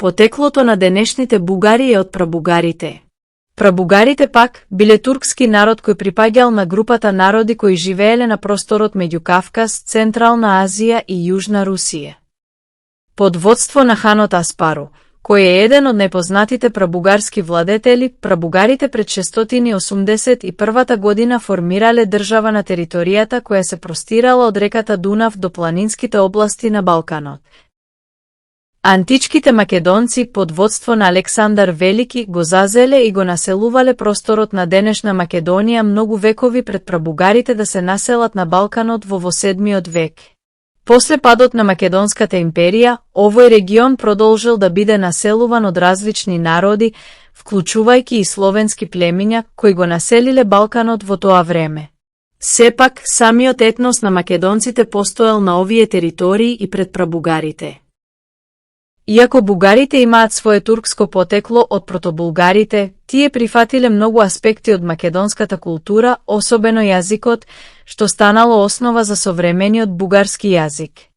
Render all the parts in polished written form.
Потеклото на денешните бугари е од прабугарите. Прабугарите пак биле турски народ кој припаѓал на групата народи кои живееле на просторот меѓу Кавказ, Централна Азија и Јужна Русија. Под водство на ханот Аспару, кој е еден од најпознатите прабугарски владетели, прабугарите пред 681 година формирале држава на територијата која се простирала од реката Дунав до планинските области на Балканот. Античките македонци под водство на Александар Велики го зазеле и го населувале просторот на денешна Македонија многу векови пред прабугарите да се населат на Балканот во 7. век. После падот на Македонската империја, овој регион продолжил да биде населуван од различни народи, вклучувајќи и словенски племиња кои го населиле Балканот во тоа време. Сепак, самиот етнос на македонците постоел на овие територии и пред прабугарите. Иако бугарите имаат свое турско потекло од протобулгарите, тие прифатиле многу аспекти од македонската култура, особено јазикот, што станало основа за современиот бугарски јазик.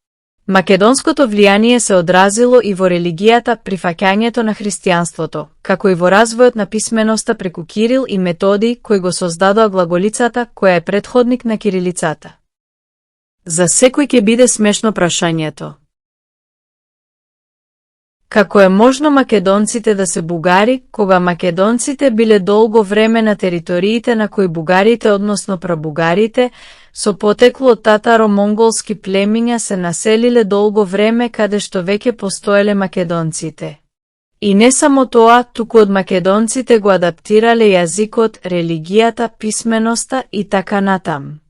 Македонското влијание се одразило и во религијата, прифаќањето на христијанството, како и во развојот на писменоста преку Кирил и Методий кои го создадоа глаголицата, која е претходник на кирилицата. За секој ќе биде смешно прашањето: како е можно македонците да се бугари, кога македонците биле долго време на териториите на кои бугарите, односно прабугарите, со потекло од татаро-монголски племиња се населиле долго време каде што веќе постоеле македонците. И не само тоа, туку од македонците го адаптирале јазикот, религијата, писменоста и така натам.